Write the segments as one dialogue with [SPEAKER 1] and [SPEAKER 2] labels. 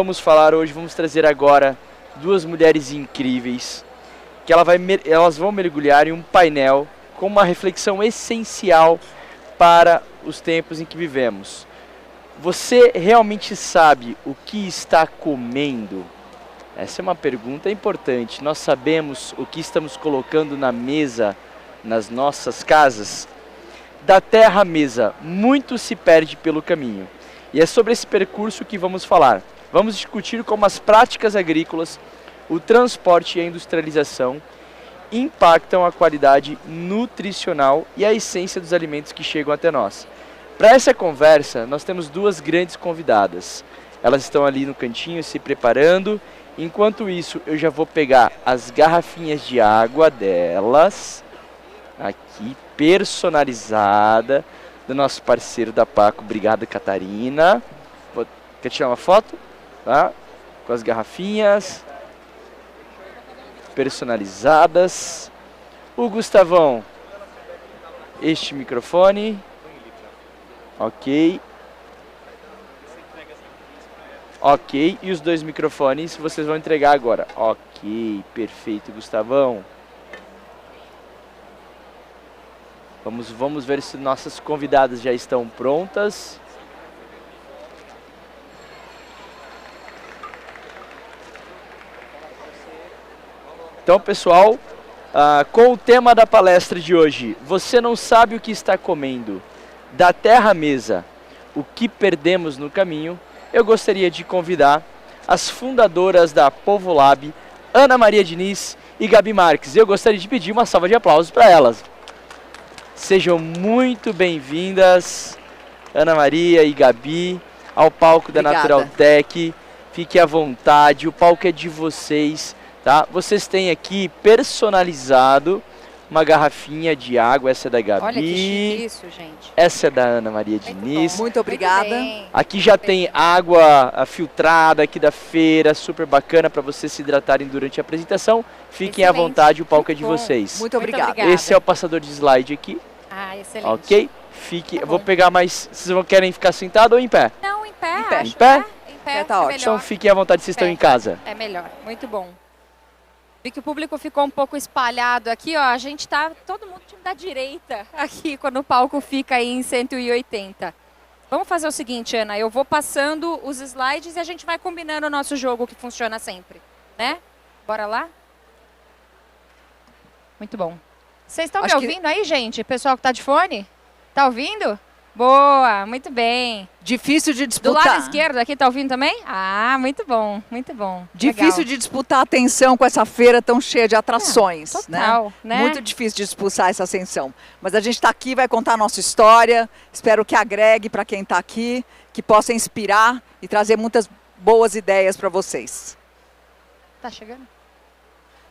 [SPEAKER 1] vamos falar hoje, vamos trazer agora duas mulheres incríveis, que elas vão mergulhar em um painel com uma reflexão essencial para os tempos em que vivemos. Você realmente sabe o que está comendo? Essa é uma pergunta importante. Nós sabemos o que estamos colocando na mesa nas nossas casas? Da terra à mesa, muito se perde pelo caminho. E é sobre esse percurso que vamos falar. Vamos discutir como as práticas agrícolas, o transporte e a industrialização impactam a qualidade nutricional e a essência dos alimentos que chegam até nós. Para essa conversa, nós temos duas grandes convidadas. Elas estão ali no cantinho se preparando. Enquanto isso, eu já vou pegar as garrafinhas de água delas, aqui, personalizada, do nosso parceiro da Paco. Obrigado, Catarina. Quer tirar uma foto? Tá? Com as garrafinhas personalizadas. O Gustavão, este microfone. Ok. Ok, e os dois microfones vocês vão entregar agora. Ok, perfeito, Gustavão. Vamos ver se nossas convidadas já estão prontas. Então, pessoal, com o tema da palestra de hoje, você não sabe o que está comendo, da terra à mesa, o que perdemos no caminho, eu gostaria de convidar as fundadoras da Povolab, Ana Maria Diniz e Gabi Marques. Eu gostaria de pedir uma salva de aplausos para elas. Sejam muito bem-vindas, Ana Maria e Gabi, ao palco da Naturaltech. Fique à vontade, o palco é de vocês. Tá? Vocês têm aqui personalizado uma garrafinha de água, essa é da Gabi.
[SPEAKER 2] Olha que chique isso, gente.
[SPEAKER 1] Essa é da Ana Maria Diniz.
[SPEAKER 3] Muito obrigada.
[SPEAKER 1] Aqui já tem água filtrada aqui da feira, super bacana para vocês se hidratarem durante a apresentação. Fiquem à vontade, o palco é de vocês.
[SPEAKER 3] Muito obrigada.
[SPEAKER 1] Esse é o passador de slide aqui.
[SPEAKER 2] Ah, excelente.
[SPEAKER 1] Ok? Eu vou pegar mais. Vocês querem ficar sentado ou em pé?
[SPEAKER 2] Não, em pé.
[SPEAKER 3] Em pé.
[SPEAKER 2] Acho,
[SPEAKER 1] Em pé?
[SPEAKER 2] Né? Em pé
[SPEAKER 3] tá ótimo.
[SPEAKER 1] Então fiquem à vontade, vocês estão em casa.
[SPEAKER 2] É melhor, muito bom. Vi que o público ficou um pouco espalhado aqui, ó. A gente tá todo mundo time da direita aqui quando o palco fica aí em 180. Vamos fazer o seguinte, Ana, eu vou passando os slides e a gente vai combinando o nosso jogo que funciona sempre, né? Bora lá? Muito bom. Vocês estão me ouvindo aí, gente? Pessoal que tá de fone? Tá ouvindo? Boa, muito bem.
[SPEAKER 3] Difícil de disputar.
[SPEAKER 2] Do lado esquerdo aqui, tá ouvindo também? Ah, muito bom, muito bom.
[SPEAKER 3] Difícil
[SPEAKER 2] Legal.
[SPEAKER 3] de disputar a atenção com essa feira tão cheia de atrações.
[SPEAKER 2] Total, né?
[SPEAKER 3] Muito difícil de expulsar essa ascensão. Mas a gente está aqui, vai contar a nossa história. Espero que agregue para quem está aqui, que possa inspirar e trazer muitas boas ideias para vocês.
[SPEAKER 2] Tá chegando?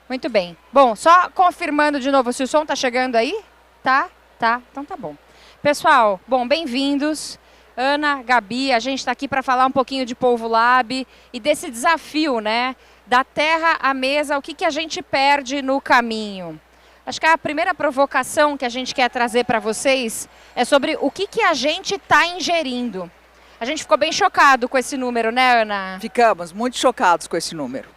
[SPEAKER 2] Muito bem. Bom, só confirmando de novo se o som tá chegando aí. Tá? Tá. Então tá bom. Pessoal, bom, bem-vindos. Ana, Gabi, a gente está aqui para falar um pouquinho de Povolab e desse desafio, né? Da terra à mesa, o que a gente perde no caminho. Acho que a primeira provocação que a gente quer trazer para vocês é sobre o que a gente está ingerindo. A gente ficou bem chocado com esse número, né, Ana?
[SPEAKER 3] Ficamos muito chocados com esse número.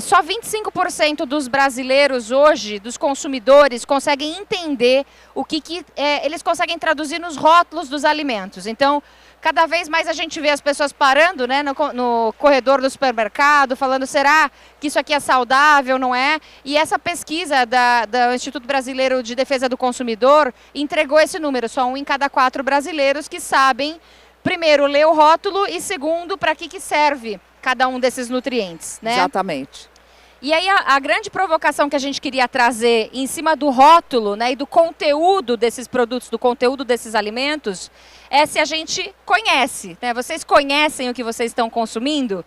[SPEAKER 2] Só 25% dos brasileiros hoje, dos consumidores, conseguem entender o que eles conseguem traduzir nos rótulos dos alimentos. Então, cada vez mais a gente vê as pessoas parando, né, no corredor do supermercado, falando, será que isso aqui é saudável, não é? E essa pesquisa do Instituto Brasileiro de Defesa do Consumidor entregou esse número. Só 1 em cada 4 brasileiros que sabem, primeiro, ler o rótulo e, segundo, para que serve cada um desses nutrientes, né?
[SPEAKER 3] Exatamente.
[SPEAKER 2] E aí a grande provocação que a gente queria trazer em cima do rótulo, né, e do conteúdo desses produtos, do conteúdo desses alimentos, é se a gente conhece, né? Vocês conhecem o que vocês estão consumindo?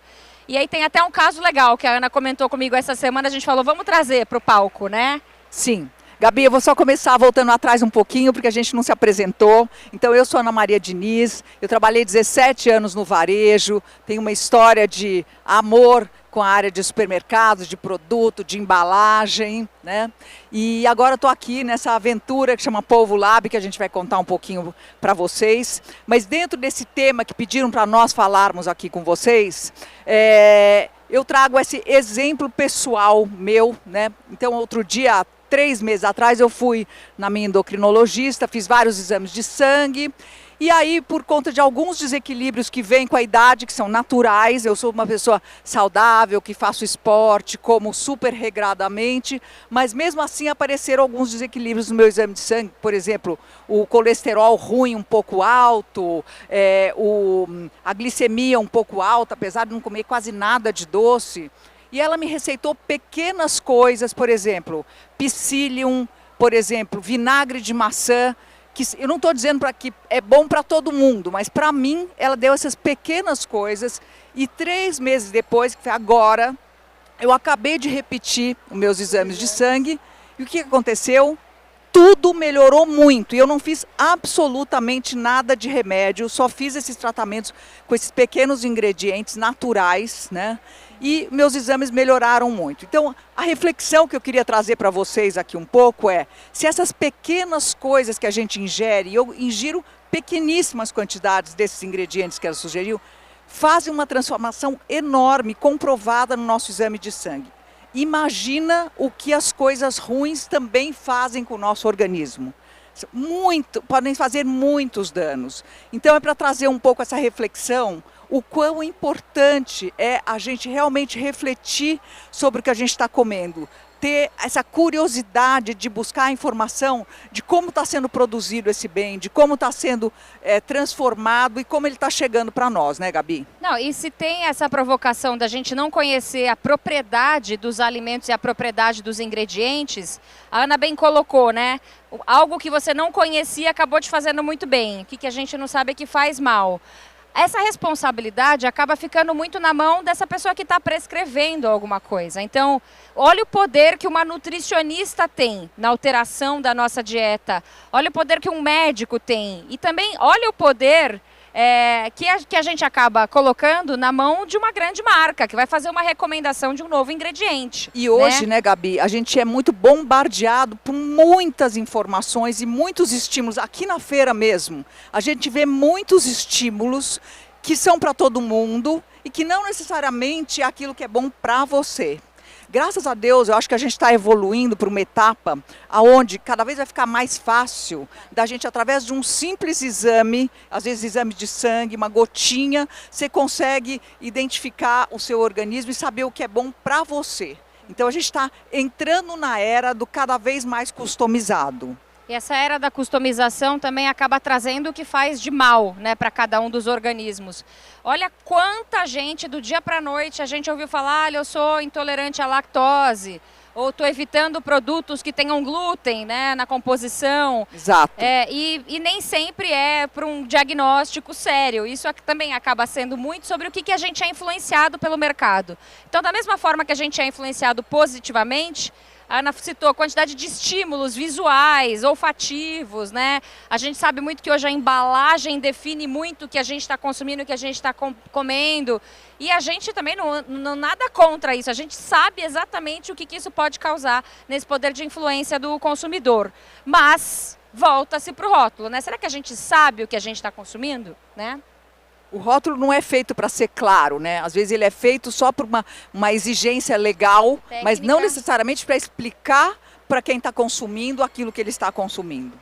[SPEAKER 2] E aí tem até um caso legal que a Ana comentou comigo essa semana, a gente falou, vamos trazer para o palco, né?
[SPEAKER 3] Sim. Gabi, eu vou só começar voltando atrás um pouquinho, porque a gente não se apresentou. Então, eu sou Ana Maria Diniz, eu trabalhei 17 anos no varejo, tenho uma história de amor com a área de supermercados, de produto, de embalagem, né? E agora estou aqui nessa aventura que chama Polvo Lab, que a gente vai contar um pouquinho para vocês. Mas dentro desse tema que pediram para nós falarmos aqui com vocês, eu trago esse exemplo pessoal meu, né? Então, outro dia, 3 meses atrás, eu fui na minha endocrinologista, fiz vários exames de sangue. E aí, por conta de alguns desequilíbrios que vêm com a idade, que são naturais, eu sou uma pessoa saudável, que faço esporte, como super regradamente, mas mesmo assim apareceram alguns desequilíbrios no meu exame de sangue. Por exemplo, o colesterol ruim um pouco alto, a glicemia um pouco alta, apesar de não comer quase nada de doce. E ela me receitou pequenas coisas, por exemplo, psyllium, por exemplo, vinagre de maçã, que eu não estou dizendo que é bom para todo mundo, mas para mim ela deu essas pequenas coisas e 3 meses depois, que foi agora, eu acabei de repetir os meus exames de sangue e o que aconteceu? Tudo melhorou muito e eu não fiz absolutamente nada de remédio, só fiz esses tratamentos com esses pequenos ingredientes naturais, né? E meus exames melhoraram muito. Então, a reflexão que eu queria trazer para vocês aqui um pouco é, se essas pequenas coisas que a gente ingere, e eu ingiro pequeníssimas quantidades desses ingredientes que ela sugeriu, fazem uma transformação enorme, comprovada no nosso exame de sangue. Imagina o que as coisas ruins também fazem com o nosso organismo. Podem fazer muitos danos. Então, é para trazer um pouco essa reflexão, o quão importante é a gente realmente refletir sobre o que a gente está comendo, ter essa curiosidade de buscar a informação de como está sendo produzido esse bem, de como está sendo transformado e como ele está chegando para nós, né, Gabi?
[SPEAKER 2] Não, e se tem essa provocação da gente não conhecer a propriedade dos alimentos e a propriedade dos ingredientes, a Ana bem colocou, né? Algo que você não conhecia acabou te fazendo muito bem, o que a gente não sabe é que faz mal. Essa responsabilidade acaba ficando muito na mão dessa pessoa que está prescrevendo alguma coisa. Então, olha o poder que uma nutricionista tem na alteração da nossa dieta. Olha o poder que um médico tem. E também olha o poder que a gente acaba colocando na mão de uma grande marca, que vai fazer uma recomendação de um novo ingrediente.
[SPEAKER 3] E hoje, né, Gabi, a gente é muito bombardeado por muitas informações e muitos estímulos. Aqui na feira mesmo, a gente vê muitos estímulos que são para todo mundo e que não necessariamente é aquilo que é bom para você. Graças a Deus, eu acho que a gente está evoluindo para uma etapa onde cada vez vai ficar mais fácil da gente, através de um simples exame, às vezes exame de sangue, uma gotinha, você consegue identificar o seu organismo e saber o que é bom para você. Então a gente está entrando na era do cada vez mais customizado.
[SPEAKER 2] E essa era da customização também acaba trazendo o que faz de mal, né, para cada um dos organismos. Olha quanta gente, do dia para a noite, a gente ouviu falar, olha, eu sou intolerante à lactose, ou estou evitando produtos que tenham glúten, né, na composição.
[SPEAKER 3] Exato.
[SPEAKER 2] E nem sempre é para um diagnóstico sério. Isso também acaba sendo muito sobre o que a gente é influenciado pelo mercado. Então, da mesma forma que a gente é influenciado positivamente, a Ana citou a quantidade de estímulos visuais, olfativos, né? A gente sabe muito que hoje a embalagem define muito o que a gente está consumindo, o que a gente está comendo. E a gente também não nada contra isso. A gente sabe exatamente o que isso pode causar nesse poder de influência do consumidor. Mas volta-se para o rótulo, né? Será que a gente sabe o que a gente está consumindo, né?
[SPEAKER 3] O rótulo não é feito para ser claro, né? Às vezes ele é feito só por uma exigência legal, técnica, mas não necessariamente para explicar para quem está consumindo aquilo que ele está consumindo.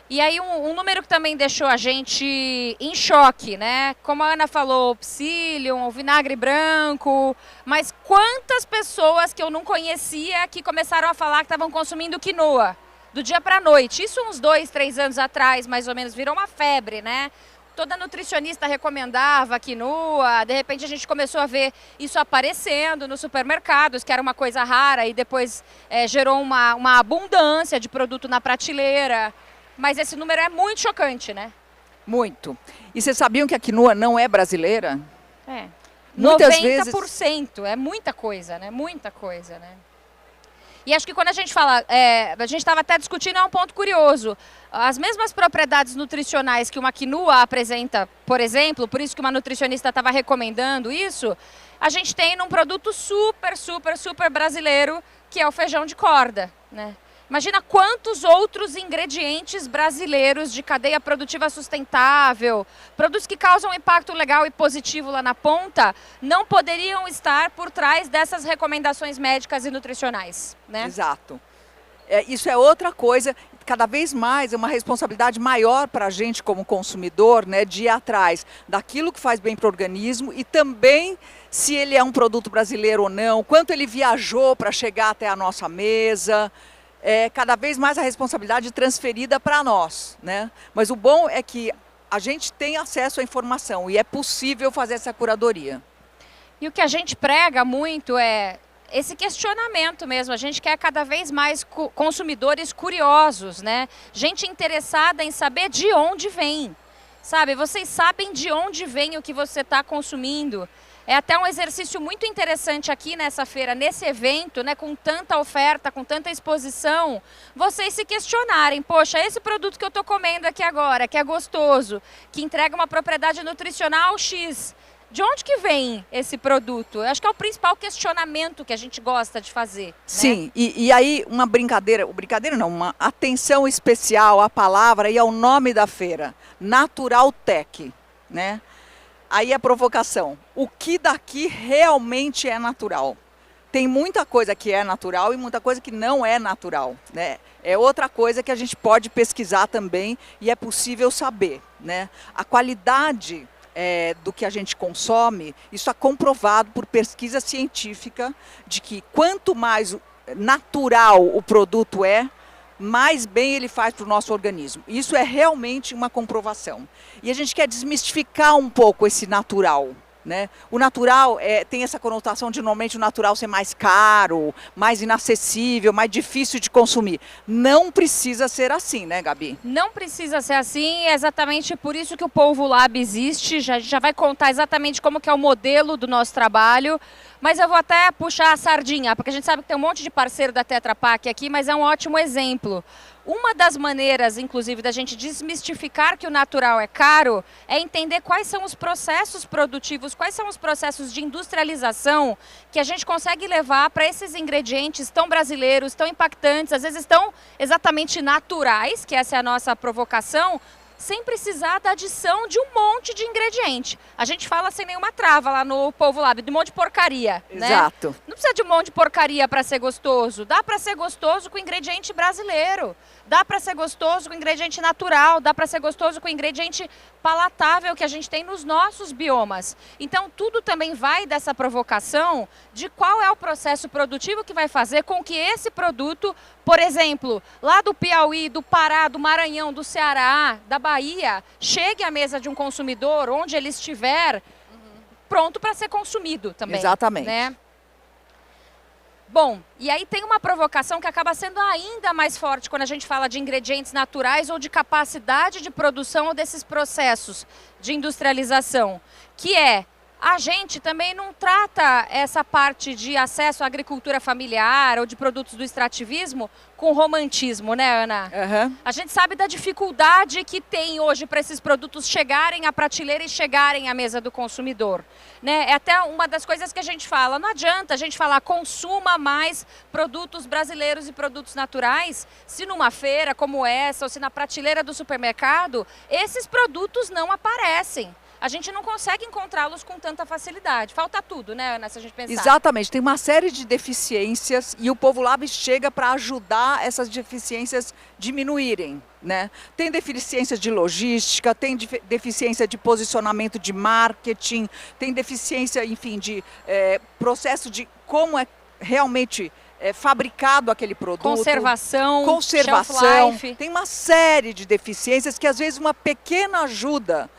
[SPEAKER 2] E aí um número que também deixou a gente em choque, né? Como a Ana falou, o psyllium, o vinagre branco, mas quantas pessoas que eu não conhecia que começaram a falar que estavam consumindo quinoa do dia para a noite. Isso uns 2, 3 anos atrás, mais ou menos, virou uma febre, né? Toda nutricionista recomendava quinoa, de repente a gente começou a ver isso aparecendo nos supermercados, que era uma coisa rara e depois gerou uma abundância de produto na prateleira. Mas esse número é muito chocante, né?
[SPEAKER 3] Muito. E vocês sabiam que a quinoa não é brasileira?
[SPEAKER 2] É.
[SPEAKER 3] Muitas
[SPEAKER 2] 90%
[SPEAKER 3] vezes...
[SPEAKER 2] é muita coisa, né? Muita coisa, né? E acho que quando a gente fala, a gente estava até discutindo, é um ponto curioso. As mesmas propriedades nutricionais que uma quinoa apresenta, por exemplo, por isso que uma nutricionista estava recomendando isso, a gente tem num produto super, super, super brasileiro, que é o feijão de corda, né? Imagina quantos outros ingredientes brasileiros de cadeia produtiva sustentável, produtos que causam impacto legal e positivo lá na ponta, não poderiam estar por trás dessas recomendações médicas e nutricionais, né?
[SPEAKER 3] Exato. Isso é outra coisa, cada vez mais é uma responsabilidade maior para a gente como consumidor, né, de ir atrás daquilo que faz bem para o organismo e também se ele é um produto brasileiro ou não, quanto ele viajou para chegar até a nossa mesa. Cada vez mais a responsabilidade transferida para nós, né? Mas o bom é que a gente tem acesso à informação e é possível fazer essa curadoria.
[SPEAKER 2] E o que a gente prega muito é esse questionamento mesmo. A gente quer cada vez mais consumidores curiosos, né? Gente interessada em saber de onde vem. Sabe, vocês sabem de onde vem o que você está consumindo. É até um exercício muito interessante aqui nessa feira, nesse evento, né, com tanta oferta, com tanta exposição, vocês se questionarem, poxa, esse produto que eu estou comendo aqui agora, que é gostoso, que entrega uma propriedade nutricional X, de onde que vem esse produto? Eu acho que é o principal questionamento que a gente gosta de fazer.
[SPEAKER 3] Sim, né? E aí uma brincadeira não, uma atenção especial à palavra e ao nome da feira, Naturaltech, né? Aí a provocação, o que daqui realmente é natural? Tem muita coisa que é natural e muita coisa que não é natural, né? É outra coisa que a gente pode pesquisar também e é possível saber, né? A qualidade do que a gente consome, isso é comprovado por pesquisa científica de que quanto mais natural o produto mais bem ele faz para o nosso organismo. Isso é realmente uma comprovação. E a gente quer desmistificar um pouco esse natural, né? O natural tem essa conotação de normalmente o natural ser mais caro, mais inacessível, mais difícil de consumir. Não precisa ser assim, né, Gabi?
[SPEAKER 2] Não precisa ser assim, é exatamente por isso que o Polvo Lab existe. Já vai contar exatamente como que é o modelo do nosso trabalho. Mas eu vou até puxar a sardinha, porque a gente sabe que tem um monte de parceiro da Tetra Pak aqui, mas é um ótimo exemplo. Uma das maneiras, inclusive, da gente desmistificar que o natural é caro, é entender quais são os processos produtivos, quais são os processos de industrialização que a gente consegue levar para esses ingredientes tão brasileiros, tão impactantes, às vezes tão exatamente naturais, que essa é a nossa provocação, sem precisar da adição de um monte de ingrediente. A gente fala sem nenhuma trava lá no Polvo Lab, de um monte de porcaria.
[SPEAKER 3] Exato.
[SPEAKER 2] Né? Não precisa de um monte de porcaria para ser gostoso. Dá para ser gostoso com ingrediente brasileiro. Dá para ser gostoso com ingrediente natural. Dá para ser gostoso com ingrediente palatável que a gente tem nos nossos biomas. Então, tudo também vai dessa provocação de qual é o processo produtivo que vai fazer com que esse produto, por exemplo, lá do Piauí, do Pará, do Maranhão, do Ceará, da Bahia, chegue à mesa de um consumidor, onde ele estiver, pronto para ser consumido também.
[SPEAKER 3] Exatamente.
[SPEAKER 2] Né? Bom, e aí tem uma provocação que acaba sendo ainda mais forte quando a gente fala de ingredientes naturais ou de capacidade de produção desses processos de industrialização, que é a gente também não trata essa parte de acesso à agricultura familiar ou de produtos do extrativismo com romantismo, né, Ana?
[SPEAKER 3] Uhum.
[SPEAKER 2] A gente sabe da dificuldade que tem hoje para esses produtos chegarem à prateleira e chegarem à mesa do consumidor. Né? É até uma das coisas que a gente fala, não adianta a gente falar consuma mais produtos brasileiros e produtos naturais, se numa feira como essa ou se na prateleira do supermercado, esses produtos não aparecem. A gente não consegue encontrá-los com tanta facilidade. Falta tudo, né, Ana, se a gente pensar.
[SPEAKER 3] Exatamente, tem uma série de deficiências e o Polvo Lab chega para ajudar essas deficiências diminuírem, né? Tem deficiências de logística, tem deficiência de posicionamento de marketing, tem deficiência, enfim, de processo de como é realmente fabricado aquele produto.
[SPEAKER 2] Conservação,
[SPEAKER 3] tem uma série de deficiências que às vezes uma pequena ajuda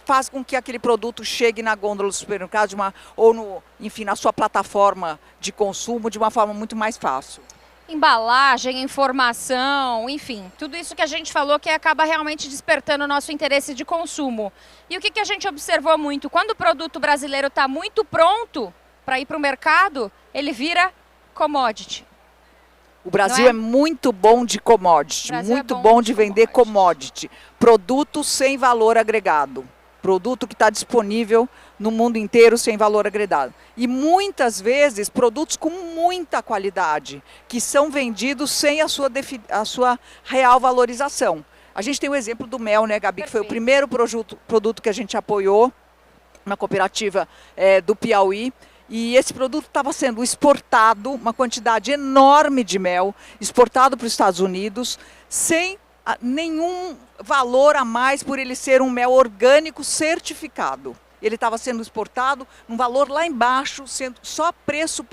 [SPEAKER 3] faz com que aquele produto chegue na gôndola do supermercado ou enfim, na sua plataforma de consumo de uma forma muito mais fácil.
[SPEAKER 2] Embalagem, informação, enfim, tudo isso que a gente falou que acaba realmente despertando o nosso interesse de consumo. E o que a gente observou muito? Quando o produto brasileiro está muito pronto para ir para o mercado, ele vira commodity.
[SPEAKER 3] O Brasil é muito bom de commodity, muito bom de vender commodity. Produto sem valor agregado. Produto que está disponível no mundo inteiro sem valor agregado. E muitas vezes produtos com muita qualidade, que são vendidos sem a sua real valorização. A gente tem o exemplo do mel, né, Gabi, que foi o primeiro produto que a gente apoiou na cooperativa do Piauí. E esse produto estava sendo exportado, uma quantidade enorme de mel, exportado para os Estados Unidos, sem nenhum valor a mais por ele ser um mel orgânico certificado. Ele estava sendo exportado num valor lá embaixo, sendo só preço.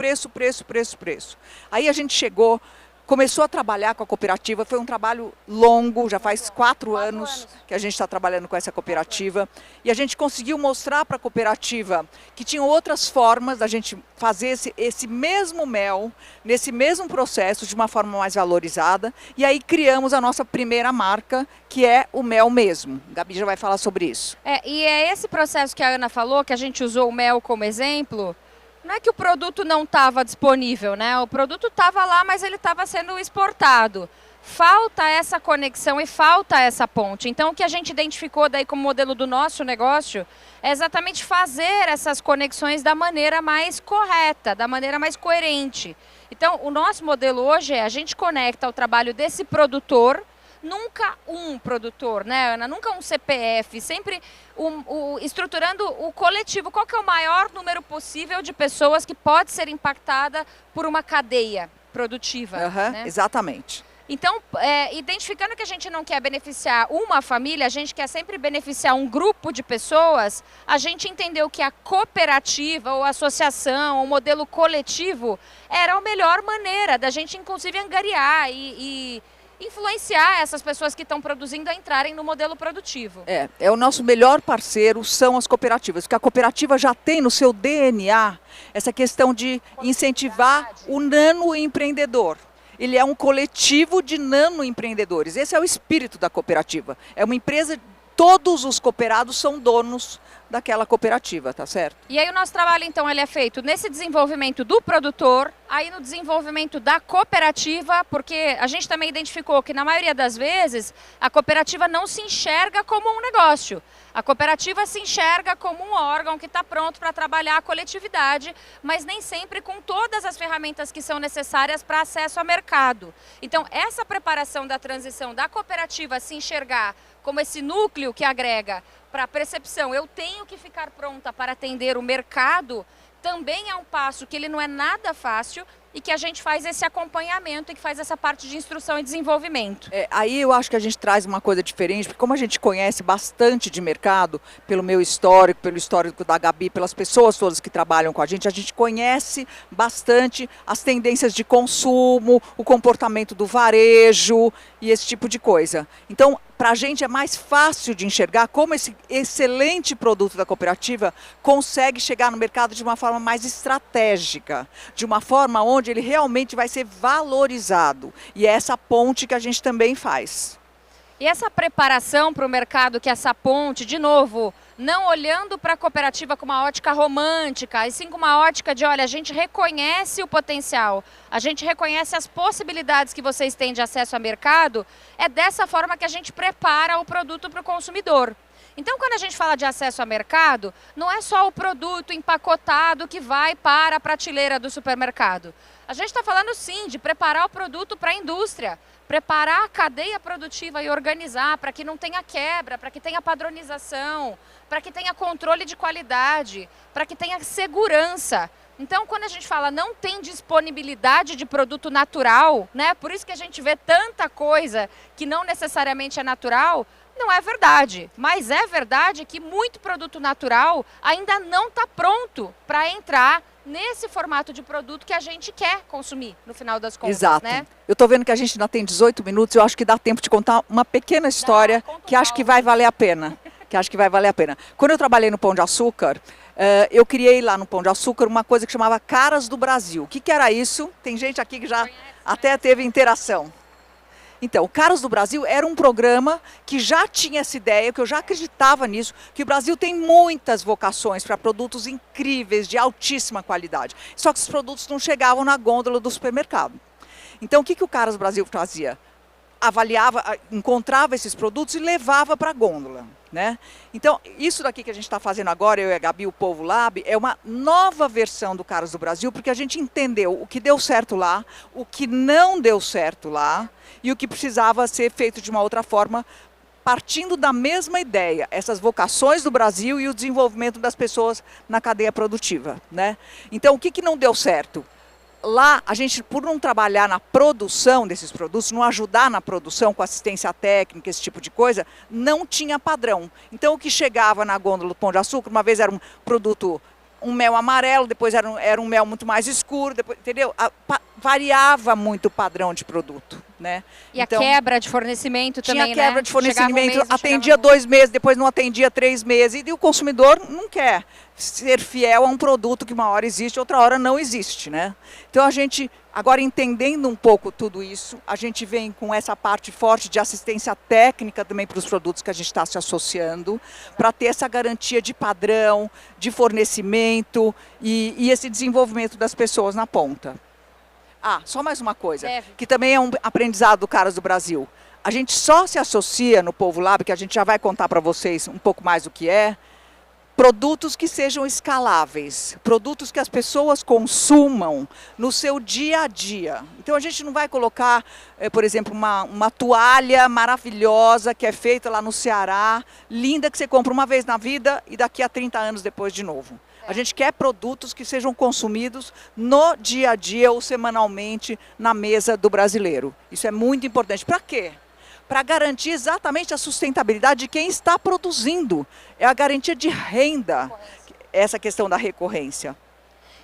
[SPEAKER 3] Aí a gente chegou, começou a trabalhar com a cooperativa, foi um trabalho longo, já faz 4 anos que a gente está trabalhando com essa cooperativa. E a gente conseguiu mostrar para a cooperativa que tinham outras formas da gente fazer esse mesmo mel, nesse mesmo processo, de uma forma mais valorizada. E aí criamos a nossa primeira marca, que é o mel mesmo. A Gabi já vai falar sobre isso.
[SPEAKER 2] E é esse processo que a Ana falou, que a gente usou o mel como exemplo. Não é que o produto não estava disponível, né? O produto estava lá, mas ele estava sendo exportado. Falta essa conexão e falta essa ponte. Então, o que a gente identificou daí como modelo do nosso negócio é exatamente fazer essas conexões da maneira mais correta, da maneira mais coerente. Então, o nosso modelo hoje é a gente conecta o trabalho desse produtor, nunca um produtor, né, Ana? Nunca um CPF, sempre estruturando o coletivo. Qual que é o maior número possível de pessoas que pode ser impactada por uma cadeia produtiva? Né?
[SPEAKER 3] Exatamente.
[SPEAKER 2] Então, identificando que a gente não quer beneficiar uma família, a gente quer sempre beneficiar um grupo de pessoas, a gente entendeu que a cooperativa ou associação, o modelo coletivo, era a melhor maneira da gente, inclusive, angariar e influenciar essas pessoas que estão produzindo a entrarem no modelo produtivo.
[SPEAKER 3] É o nosso melhor parceiro, são as cooperativas, porque a cooperativa já tem no seu DNA essa questão de incentivar o nanoempreendedor. Ele é um coletivo de nanoempreendedores. Esse é o espírito da cooperativa. É uma empresa, todos os cooperados são donos daquela cooperativa, tá certo?
[SPEAKER 2] E aí o nosso trabalho, então, ele é feito nesse desenvolvimento do produtor, aí no desenvolvimento da cooperativa, porque a gente também identificou que, na maioria das vezes, a cooperativa não se enxerga como um negócio. A cooperativa se enxerga como um órgão que está pronto para trabalhar a coletividade, mas nem sempre com todas as ferramentas que são necessárias para acesso ao mercado. Então, essa preparação da transição da cooperativa se enxergar como esse núcleo que agrega para a percepção, eu tenho que ficar pronta para atender o mercado, também é um passo que ele não é nada fácil e que a gente faz esse acompanhamento e que faz essa parte de instrução e desenvolvimento.
[SPEAKER 3] Aí eu acho que a gente traz uma coisa diferente, porque como a gente conhece bastante de mercado, pelo meu histórico, pelo histórico da Gabi, pelas pessoas todas que trabalham com a gente conhece bastante as tendências de consumo, o comportamento do varejo e esse tipo de coisa. Então, para a gente é mais fácil de enxergar como esse excelente produto da cooperativa consegue chegar no mercado de uma forma mais estratégica, de uma forma onde ele realmente vai ser valorizado. E é essa ponte que a gente também faz.
[SPEAKER 2] E essa preparação para o mercado, que é essa ponte, de novo, não olhando para a cooperativa com uma ótica romântica, e sim com uma ótica de, olha, a gente reconhece o potencial, a gente reconhece as possibilidades que vocês têm de acesso ao mercado, é dessa forma que a gente prepara o produto para o consumidor. Então, quando a gente fala de acesso ao mercado, não é só o produto empacotado que vai para a prateleira do supermercado. A gente está falando, sim, de preparar o produto para a indústria, preparar a cadeia produtiva e organizar para que não tenha quebra, para que tenha padronização, para que tenha controle de qualidade, para que tenha segurança. Então, quando a gente fala não tem disponibilidade de produto natural, né? Por isso que a gente vê tanta coisa que não necessariamente é natural, não é verdade. Mas é verdade que muito produto natural ainda não está pronto para entrar nesse formato de produto que a gente quer consumir, no final das contas.
[SPEAKER 3] Exato.
[SPEAKER 2] Né?
[SPEAKER 3] Eu estou vendo que a gente ainda tem 18 minutos, eu acho que dá tempo de contar uma pequena história que acho que vai valer a pena. Quando eu trabalhei no Pão de Açúcar, eu criei lá no Pão de Açúcar uma coisa que chamava Caras do Brasil. O que era isso? Tem gente aqui que já até teve interação. Então, o Caras do Brasil era um programa que já tinha essa ideia, que eu já acreditava nisso, que o Brasil tem muitas vocações para produtos incríveis, de altíssima qualidade. Só que os produtos não chegavam na gôndola do supermercado. Então, o que o Caras do Brasil fazia? avaliava, encontrava esses produtos e levava para a gôndola, né? Então, isso daqui que a gente está fazendo agora, eu e a Gabi, o Polvo Lab, é uma nova versão do Caras do Brasil, porque a gente entendeu o que deu certo lá, o que não deu certo lá e o que precisava ser feito de uma outra forma, partindo da mesma ideia, essas vocações do Brasil e o desenvolvimento das pessoas na cadeia produtiva, né? Então, o que não deu certo? Lá, a gente, por não trabalhar na produção desses produtos, não ajudar na produção com assistência técnica, esse tipo de coisa, não tinha padrão. Então, o que chegava na gôndola do Pão de Açúcar, uma vez era um produto, um mel amarelo, depois era um mel muito mais escuro, depois, entendeu? Variava muito o padrão de produto, né?
[SPEAKER 2] E
[SPEAKER 3] então,
[SPEAKER 2] a quebra de fornecimento também,
[SPEAKER 3] tinha quebra de fornecimento,
[SPEAKER 2] mês,
[SPEAKER 3] atendia 2 meses, depois não atendia 3 meses, e o consumidor não quer ser fiel a um produto que uma hora existe, outra hora não existe, né? Então a gente, agora entendendo um pouco tudo isso, a gente vem com essa parte forte de assistência técnica também para os produtos que a gente está se associando, para ter essa garantia de padrão, de fornecimento e esse desenvolvimento das pessoas na ponta. Ah, só mais uma coisa, que também é um aprendizado do Caras do Brasil. A gente só se associa no Polvo Lab, que a gente já vai contar para vocês um pouco mais do que é, produtos que sejam escaláveis, produtos que as pessoas consumam no seu dia a dia. Então a gente não vai colocar, por exemplo, uma toalha maravilhosa que é feita lá no Ceará, linda, que você compra uma vez na vida e daqui a 30 anos depois de novo. A gente quer produtos que sejam consumidos no dia a dia ou semanalmente na mesa do brasileiro. Isso é muito importante. Para quê? Para garantir exatamente a sustentabilidade de quem está produzindo. É a garantia de renda, essa questão da recorrência.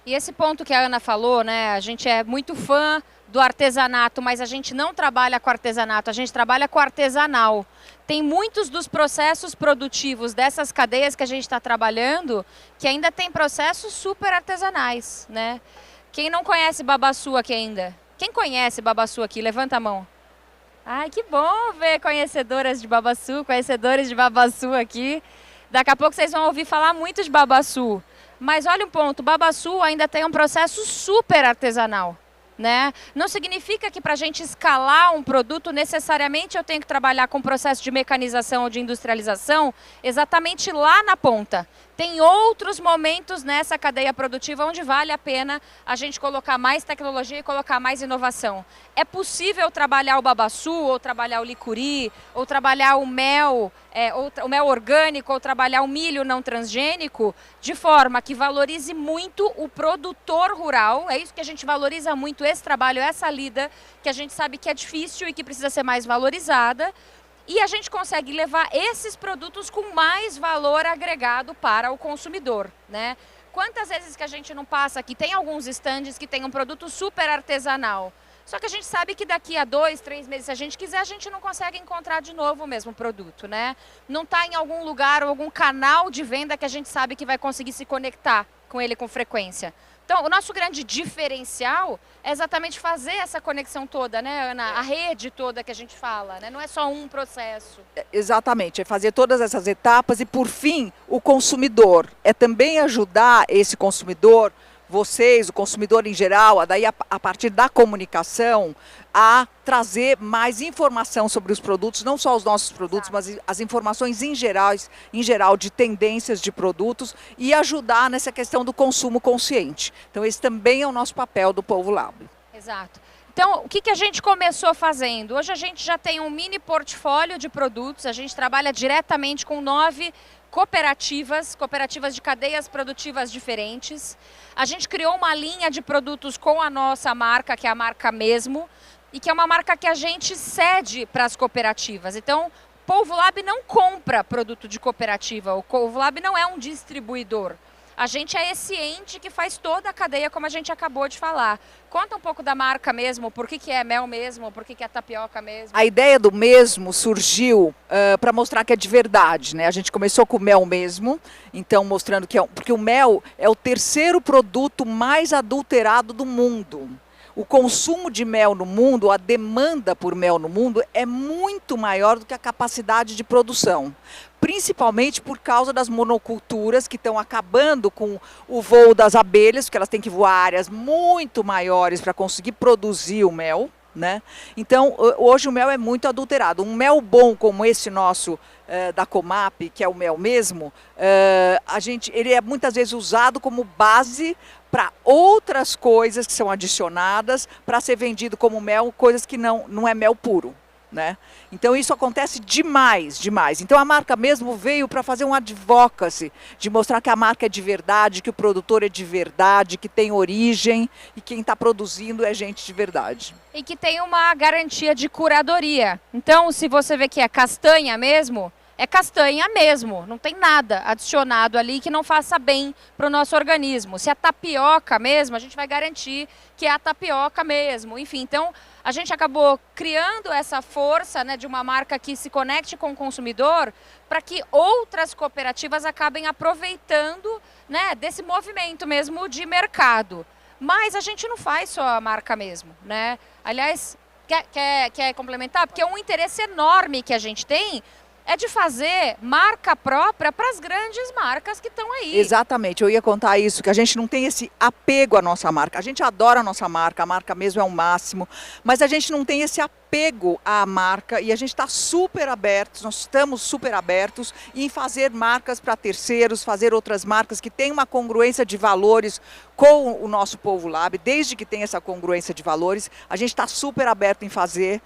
[SPEAKER 2] E esse ponto que a Ana falou, né? A gente é muito fã do artesanato, mas a gente não trabalha com artesanato, a gente trabalha com artesanal. Tem muitos dos processos produtivos dessas cadeias que a gente está trabalhando que ainda tem processos super artesanais, né? Quem não conhece babaçu aqui ainda? Quem conhece babaçu aqui? Levanta a mão. Ai, que bom ver conhecedoras de babaçu, conhecedores de babaçu aqui. Daqui a pouco vocês vão ouvir falar muito de babaçu. Mas olha um ponto, babaçu ainda tem um processo super artesanal, né? Não significa que para a gente escalar um produto, necessariamente eu tenho que trabalhar com processo de mecanização ou de industrialização exatamente lá na ponta. Tem outros momentos nessa cadeia produtiva onde vale a pena a gente colocar mais tecnologia e colocar mais inovação. É possível trabalhar o babaçu, ou trabalhar o licuri, ou trabalhar o mel, o mel orgânico, ou trabalhar o milho não transgênico, de forma que valorize muito o produtor rural. É isso que a gente valoriza muito, esse trabalho, essa lida, que a gente sabe que é difícil e que precisa ser mais valorizada. E a gente consegue levar esses produtos com mais valor agregado para o consumidor, né? Quantas vezes que a gente não passa aqui, tem alguns estandes que tem um produto super artesanal, só que a gente sabe que daqui a 2, 3 meses, se a gente quiser, a gente não consegue encontrar de novo o mesmo produto, né? Não está em algum lugar ou algum canal de venda que a gente sabe que vai conseguir se conectar com ele com frequência. Então, o nosso grande diferencial é exatamente fazer essa conexão toda, né, Ana? A rede toda que a gente fala, né? Não é só um processo.
[SPEAKER 3] Exatamente, é fazer todas essas etapas e, por fim, o consumidor. É também ajudar esse consumidor, vocês, o consumidor em geral, a partir da comunicação, a trazer mais informação sobre os produtos, não só os nossos produtos, mas as informações em geral de tendências de produtos e ajudar nessa questão do consumo consciente. Então esse também é o nosso papel do Polvo Lab.
[SPEAKER 2] Exato. Então, o que a gente começou fazendo? Hoje a gente já tem um mini portfólio de produtos, a gente trabalha diretamente com 9 cooperativas de cadeias produtivas diferentes. A gente criou uma linha de produtos com a nossa marca, que é a marca Mesmo, e que é uma marca que a gente cede para as cooperativas. Então, Polvo Lab não compra produto de cooperativa, o Polvo Lab não é um distribuidor. A gente é esse ente que faz toda a cadeia, como a gente acabou de falar. Conta um pouco da marca Mesmo, por que é mel mesmo, por que é tapioca mesmo?
[SPEAKER 3] A ideia do Mesmo surgiu para mostrar que é de verdade, né? A gente começou com o mel mesmo, então mostrando que porque o mel é o terceiro produto mais adulterado do mundo. O consumo de mel no mundo, a demanda por mel no mundo é muito maior do que a capacidade de produção. Principalmente por causa das monoculturas que estão acabando com o voo das abelhas, porque elas têm que voar áreas muito maiores para conseguir produzir o mel, né? Então, hoje o mel é muito adulterado. Um mel bom como esse nosso da Comap, que é o mel mesmo, ele é muitas vezes usado como base para outras coisas que são adicionadas para ser vendido como mel, coisas que não é mel puro, né? Então isso acontece demais, demais. Então a marca mesmo veio para fazer um advocacy, de mostrar que a marca é de verdade, que o produtor é de verdade, que tem origem e quem está produzindo é gente de verdade.
[SPEAKER 2] E que tem uma garantia de curadoria. Então, se você vê que é castanha mesmo, é castanha mesmo, não tem nada adicionado ali que não faça bem para o nosso organismo. Se é tapioca mesmo, a gente vai garantir que é a tapioca mesmo. Enfim, então a gente acabou criando essa força, né, de uma marca que se conecte com o consumidor para que outras cooperativas acabem aproveitando, né, desse movimento mesmo de mercado. Mas a gente não faz só a marca mesmo, né? Aliás, quer complementar? Porque um interesse enorme que a gente tem é de fazer marca própria para as grandes marcas que estão aí.
[SPEAKER 3] Exatamente, eu ia contar isso, que a gente não tem esse apego à nossa marca. A gente adora a nossa marca, a marca mesmo é o máximo, mas a gente não tem esse apego à marca e a gente está super abertos, nós estamos super abertos em fazer marcas para terceiros, fazer outras marcas que têm uma congruência de valores com o nosso Polvo Lab, desde que tenha essa congruência de valores, a gente está super aberto em fazer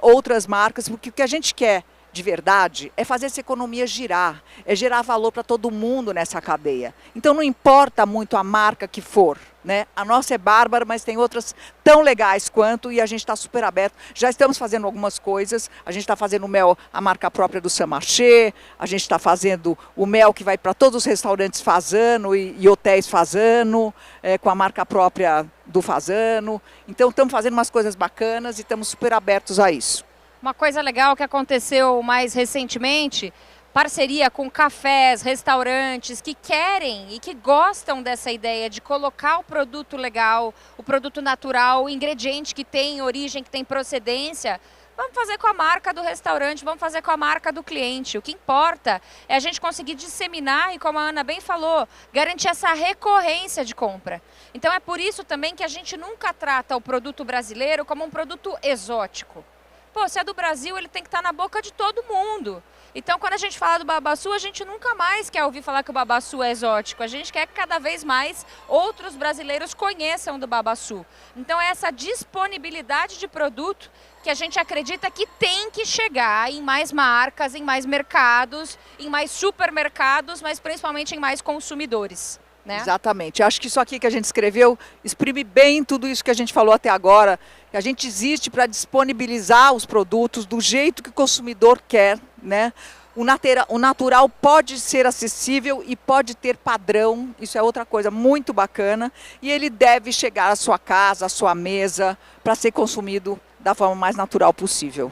[SPEAKER 3] outras marcas, porque o que a gente quer de verdade é fazer essa economia girar, é gerar valor para todo mundo nessa cadeia. Então não importa muito a marca que for, né? A nossa é bárbara, mas tem outras tão legais quanto e a gente está super aberto. Já estamos fazendo algumas coisas, a gente está fazendo o mel, a marca própria do Saint-Marché, a gente está fazendo o mel que vai para todos os restaurantes Fasano e hotéis Fasano, com a marca própria do Fasano. Então estamos fazendo umas coisas bacanas e estamos super abertos a isso.
[SPEAKER 2] Uma coisa legal que aconteceu mais recentemente, parceria com cafés, restaurantes que querem e que gostam dessa ideia de colocar o produto legal, o produto natural, o ingrediente que tem origem, que tem procedência. Vamos fazer com a marca do restaurante, vamos fazer com a marca do cliente. O que importa é a gente conseguir disseminar e, como a Ana bem falou, garantir essa recorrência de compra. Então é por isso também que a gente nunca trata o produto brasileiro como um produto exótico. Pô, se é do Brasil, ele tem que estar na boca de todo mundo. Então, quando a gente fala do babaçu, a gente nunca mais quer ouvir falar que o babaçu é exótico. A gente quer que cada vez mais outros brasileiros conheçam do babaçu. Então, é essa disponibilidade de produto que a gente acredita que tem que chegar em mais marcas, em mais mercados, em mais supermercados, mas principalmente em mais consumidores. Né?
[SPEAKER 3] Exatamente. Acho que isso aqui que a gente escreveu exprime bem tudo isso que a gente falou até agora. A gente existe para disponibilizar os produtos do jeito que o consumidor quer, né? O natural pode ser acessível e pode ter padrão, isso é outra coisa muito bacana. E ele deve chegar à sua casa, à sua mesa, para ser consumido da forma mais natural possível.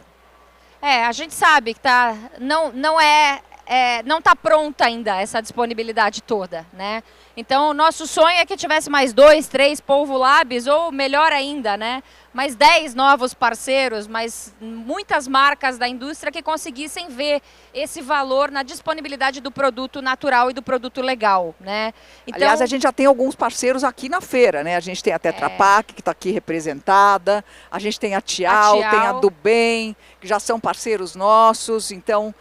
[SPEAKER 2] A gente sabe que não está pronta ainda essa disponibilidade toda, né? Então, o nosso sonho é que tivesse mais 2, 3 Polvo Labs, ou melhor ainda, né? Mais 10 novos parceiros, mais muitas marcas da indústria que conseguissem ver esse valor na disponibilidade do produto natural e do produto legal, né? Então,
[SPEAKER 3] aliás, a gente já tem alguns parceiros aqui na feira, né? A gente tem a Tetra Pak, que está aqui representada, a gente tem a Tial, tem a Do Bem, que já são parceiros nossos, então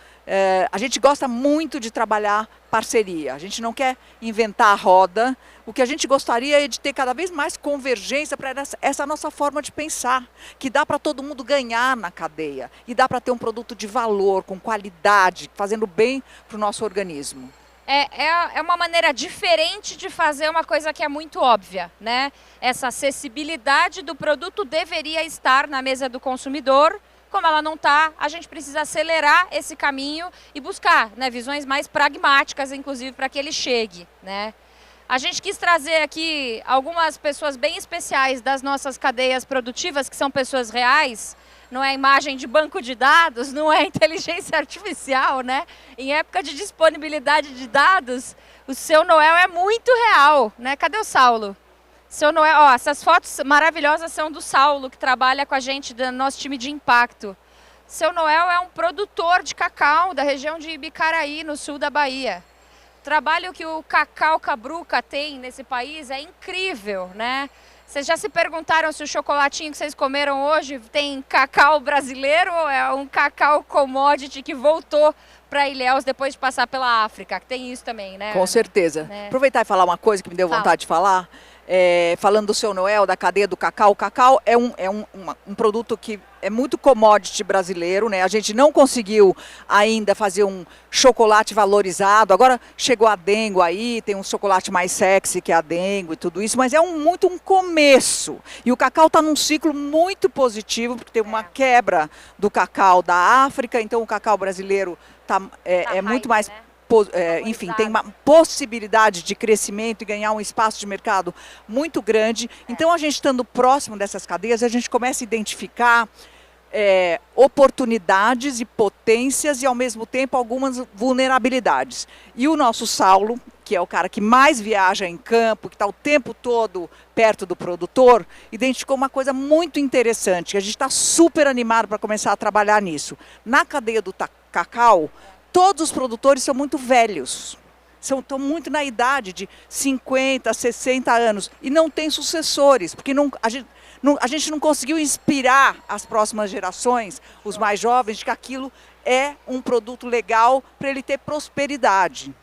[SPEAKER 3] a gente gosta muito de trabalhar parceria, a gente não quer inventar a roda, o que a gente gostaria é de ter cada vez mais convergência para essa nossa forma de pensar, que dá para todo mundo ganhar na cadeia e dá para ter um produto de valor, com qualidade, fazendo bem para o nosso organismo.
[SPEAKER 2] É uma maneira diferente de fazer uma coisa que é muito óbvia, né? Essa acessibilidade do produto deveria estar na mesa do consumidor. Como ela não está, a gente precisa acelerar esse caminho e buscar, né, visões mais pragmáticas, inclusive, para que ele chegue, né? A gente quis trazer aqui algumas pessoas bem especiais das nossas cadeias produtivas, que são pessoas reais, não é imagem de banco de dados, não é inteligência artificial, né? Em época de disponibilidade de dados, o Seu Noel é muito real, né? Cadê o Saulo? Seu Noel, ó, essas fotos maravilhosas são do Saulo, que trabalha com a gente, do nosso time de impacto. Seu Noel é um produtor de cacau da região de Ibicaraí, no sul da Bahia. O trabalho que o Cacau Cabruca tem nesse país é incrível, né? Vocês já se perguntaram se o chocolatinho que vocês comeram hoje tem cacau brasileiro ou é um cacau commodity que voltou para Ilhéus depois de passar pela África? Que tem isso também, né?
[SPEAKER 3] Com certeza. Aproveitar e falar uma coisa que me deu vontade de falar. Falando do Seu Noel, da cadeia do cacau. O cacau é um produto que é muito commodity brasileiro, né? A gente não conseguiu ainda fazer um chocolate valorizado. Agora chegou a Dengo aí, tem um chocolate mais sexy que é a Dengo e tudo isso, mas é muito um começo. E o cacau está num ciclo muito positivo, porque tem uma quebra do cacau da África, então o cacau brasileiro é muito mais... Né? Enfim, tem uma possibilidade de crescimento e ganhar um espaço de mercado muito grande. Então, a gente estando próximo dessas cadeias, a gente começa a identificar oportunidades e potências e, ao mesmo tempo, algumas vulnerabilidades. E o nosso Saulo, que é o cara que mais viaja em campo, que está o tempo todo perto do produtor, identificou uma coisa muito interessante, que a gente está super animado para começar a trabalhar nisso. Na cadeia do cacau, todos os produtores são muito velhos, estão muito na idade de 50, 60 anos e não tem sucessores, porque a gente não conseguiu inspirar as próximas gerações, os mais jovens, de que aquilo é um produto legal para ele ter prosperidade.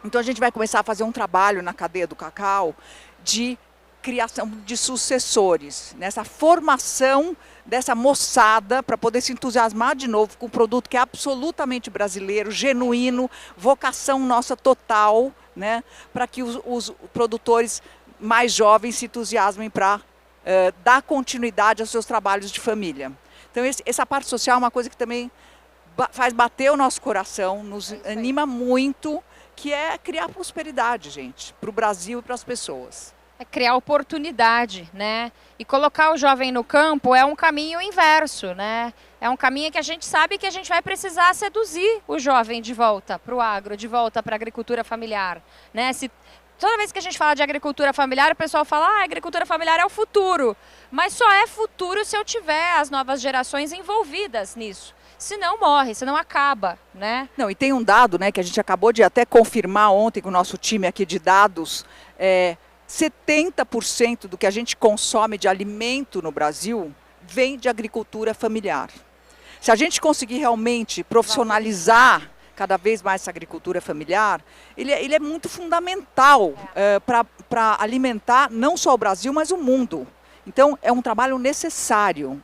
[SPEAKER 3] Então a gente vai começar a fazer um trabalho na cadeia do cacau de criação de sucessores, nessa formação dessa moçada para poder se entusiasmar de novo com um produto que é absolutamente brasileiro, genuíno, vocação nossa total, né, para que os produtores mais jovens se entusiasmem para dar continuidade aos seus trabalhos de família. Então essa parte social é uma coisa que também faz bater o nosso coração, nos anima muito, que é criar prosperidade, gente, para o Brasil e para as pessoas.
[SPEAKER 2] É criar oportunidade, né? E colocar o jovem no campo é um caminho inverso, né? É um caminho que a gente sabe que a gente vai precisar seduzir o jovem de volta para o agro, de volta para a agricultura familiar, né? Toda vez que a gente fala de agricultura familiar, o pessoal fala, a agricultura familiar é o futuro. Mas só é futuro se eu tiver as novas gerações envolvidas nisso. Senão morre, senão acaba, né?
[SPEAKER 3] Não, e tem um dado, né, que a gente acabou de até confirmar ontem com o nosso time aqui de dados, 70% do que a gente consome de alimento no Brasil vem de agricultura familiar. Se a gente conseguir realmente profissionalizar cada vez mais essa agricultura familiar, ele é muito fundamental para alimentar não só o Brasil, mas o mundo. Então, é um trabalho necessário.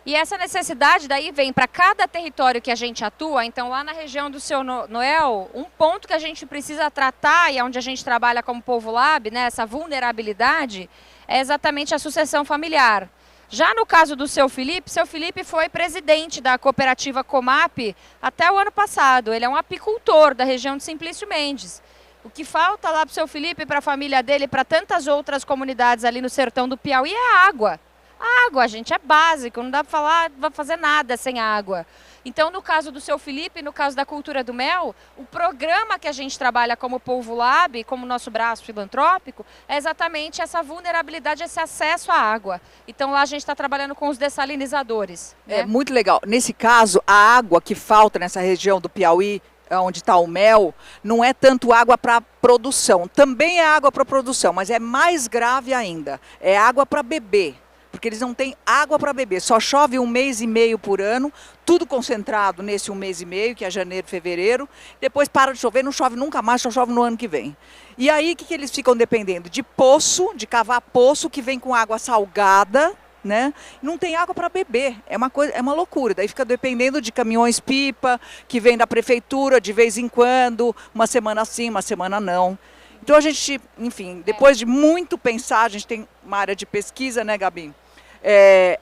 [SPEAKER 2] E essa necessidade daí vem para cada território que a gente atua. Então, lá na região do Seu Noel, um ponto que a gente precisa tratar e é onde a gente trabalha como Povo Lab, né, essa vulnerabilidade, é exatamente a sucessão familiar. Já no caso do Seu Felipe foi presidente da cooperativa Comap até o ano passado. Ele é um apicultor da região de Simplício Mendes. O que falta lá para o Seu Felipe, para a família dele, para tantas outras comunidades ali no sertão do Piauí é água. A água, gente, é básico, não dá para fazer nada sem água. Então, no caso do Seu Felipe, no caso da cultura do mel, o programa que a gente trabalha como Povo Lab, como nosso braço filantrópico, é exatamente essa vulnerabilidade, esse acesso à água. Então, lá a gente está trabalhando com os dessalinizadores. Né?
[SPEAKER 3] É muito legal. Nesse caso, a água que falta nessa região do Piauí, onde está o mel, não é tanto água para produção. Também é água para produção, mas é mais grave ainda. É água para beber. Porque eles não têm água para beber, só chove 1 mês e meio por ano, tudo concentrado nesse 1 mês e meio, que é janeiro, fevereiro, depois para de chover, não chove nunca mais, só chove no ano que vem. E aí o que eles ficam dependendo? De poço, de cavar poço que vem com água salgada, né? Não tem água para beber, é uma loucura, daí fica dependendo de caminhões-pipa, que vem da prefeitura de vez em quando, uma semana sim, uma semana não. Então a gente, enfim, depois de muito pensar, a gente tem uma área de pesquisa, né, Gabi?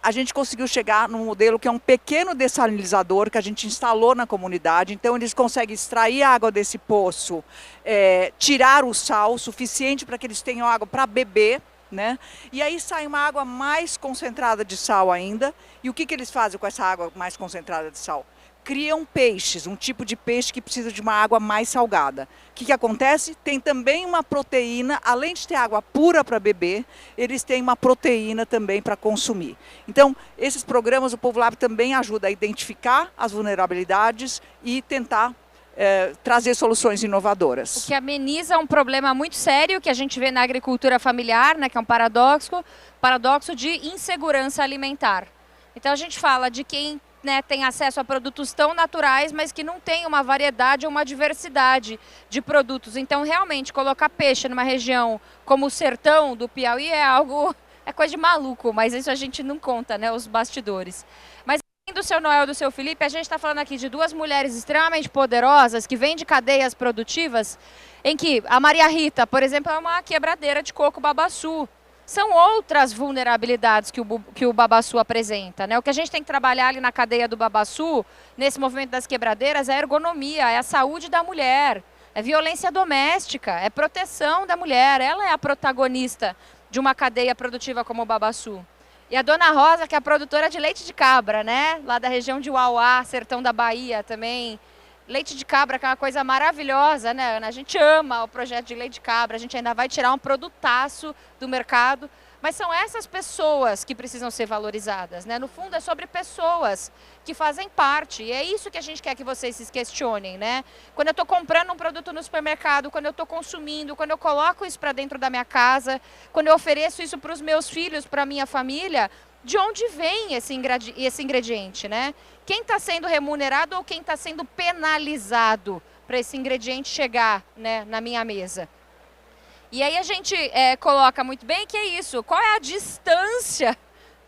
[SPEAKER 3] A gente conseguiu chegar num modelo que é um pequeno dessalinizador que a gente instalou na comunidade. Então, eles conseguem extrair a água desse poço, tirar o sal suficiente para que eles tenham água para beber, né? E aí sai uma água mais concentrada de sal ainda. E o que eles fazem com essa água mais concentrada de sal? Criam peixes, um tipo de peixe que precisa de uma água mais salgada. O que acontece? Tem também uma proteína, além de ter água pura para beber, eles têm uma proteína também para consumir. Então, esses programas, o Povo Lab também ajuda a identificar as vulnerabilidades e tentar trazer soluções
[SPEAKER 2] O
[SPEAKER 3] inovadoras.
[SPEAKER 2] que ameniza um problema muito sério que a gente vê na agricultura familiar, né, que é um paradoxo de insegurança alimentar. Então a gente fala de quem, né, tem acesso a produtos tão naturais, mas que não tem uma variedade ou uma diversidade de produtos. Então realmente colocar peixe numa região como o sertão do Piauí é coisa de maluco, mas isso a gente não conta, né, os bastidores. Mas do seu Noel e do seu Felipe, a gente está falando aqui de duas mulheres extremamente poderosas que vêm de cadeias produtivas, em que a Maria Rita, por exemplo, é uma quebradeira de coco babaçu. São outras vulnerabilidades que o babaçu apresenta, né? O que a gente tem que trabalhar ali na cadeia do babaçu, nesse movimento das quebradeiras, é a ergonomia, é a saúde da mulher, é violência doméstica, é proteção da mulher. Ela é a protagonista de uma cadeia produtiva como o babaçu. E a Dona Rosa, que é a produtora de leite de cabra, né? Lá da região de Uauá, sertão da Bahia também. Leite de cabra, que é uma coisa maravilhosa, né, Ana? A gente ama o projeto de leite de cabra, a gente ainda vai tirar um produtaço do mercado. Mas são essas pessoas que precisam ser valorizadas, né? No fundo é sobre pessoas que fazem parte. E é isso que a gente quer que vocês se questionem, né? Quando eu estou comprando um produto no supermercado, quando eu estou consumindo, quando eu coloco isso para dentro da minha casa, quando eu ofereço isso para os meus filhos, para a minha família, de onde vem esse ingrediente, né? Quem está sendo remunerado ou quem está sendo penalizado para esse ingrediente chegar, né, na minha mesa? E aí a gente coloca muito bem que é isso. Qual é a distância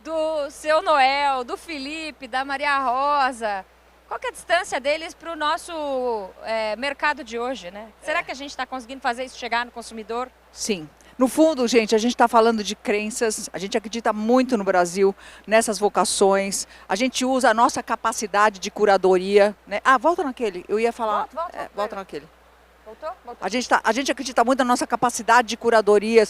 [SPEAKER 2] do seu Noel, do Felipe, da Maria Rosa? Qual que é a distância deles para o nosso mercado de hoje, né? Será que a gente está conseguindo fazer isso chegar no consumidor?
[SPEAKER 3] Sim. No fundo, gente, a gente está falando de crenças, a gente acredita muito no Brasil nessas vocações, a gente usa a nossa capacidade de curadoria, né? Ah, volta naquele, eu ia falar, volta naquele.
[SPEAKER 2] Voltou?
[SPEAKER 3] A gente acredita muito na nossa capacidade de curadoria,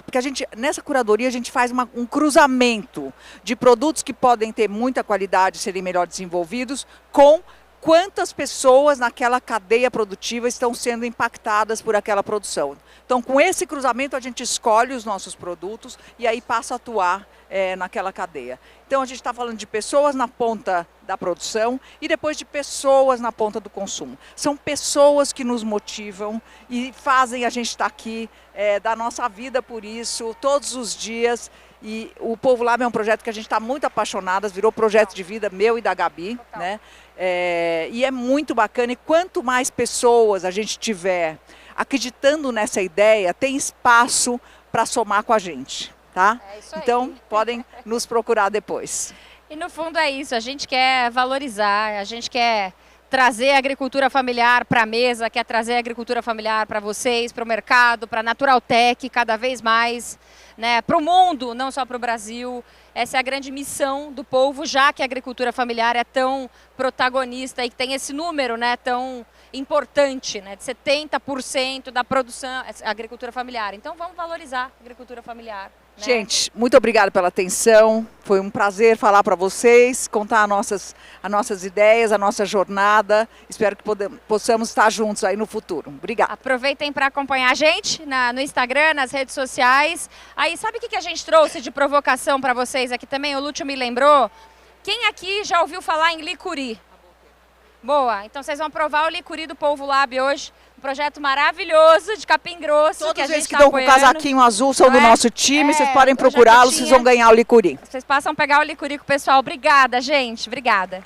[SPEAKER 3] porque nessa curadoria a gente faz um cruzamento de produtos que podem ter muita qualidade, serem melhor desenvolvidos, com quantas pessoas naquela cadeia produtiva estão sendo impactadas por aquela produção. Então, com esse cruzamento, a gente escolhe os nossos produtos e aí passa a atuar naquela cadeia. Então, a gente está falando de pessoas na ponta da produção e depois de pessoas na ponta do consumo. São pessoas que nos motivam e fazem a gente estar aqui, da nossa vida por isso, todos os dias. E o Povo Lab é um projeto que a gente está muito apaixonadas, virou projeto de vida meu e da Gabi, né? E é muito bacana, e quanto mais pessoas a gente tiver acreditando nessa ideia, tem espaço para somar com a gente, tá?
[SPEAKER 2] É isso aí.
[SPEAKER 3] Então, podem nos procurar depois.
[SPEAKER 2] E no fundo é isso, a gente quer valorizar, a gente quer trazer a agricultura familiar para a mesa, quer trazer a agricultura familiar para vocês, para o mercado, para a Naturaltech cada vez mais, né, para o mundo, não só para o Brasil. Essa é a grande missão do Polvo, já que a agricultura familiar é tão protagonista e que tem esse número, né, tão importante, né, de 70% da produção, agricultura familiar. Então vamos valorizar a agricultura familiar. Né?
[SPEAKER 3] Gente, muito obrigada pela atenção. Foi um prazer falar para vocês, contar as nossas ideias, a nossa jornada. Espero que possamos estar juntos aí no futuro. Obrigada.
[SPEAKER 2] Aproveitem para acompanhar a gente no Instagram, nas redes sociais. Aí, sabe o que a gente trouxe de provocação para vocês aqui também? O Lúcio me lembrou. Quem aqui já ouviu falar em licuri? Boa, então vocês vão provar o licuri do Povo Lab hoje. Um projeto maravilhoso de Capim Grosso.
[SPEAKER 3] Todos
[SPEAKER 2] que a
[SPEAKER 3] eles
[SPEAKER 2] gente
[SPEAKER 3] que estão com o casaquinho azul são do nosso time, vocês podem procurá-los, vocês vão ganhar o licuri.
[SPEAKER 2] Vocês passam a pegar o licuri com o pessoal. Obrigada, gente. Obrigada.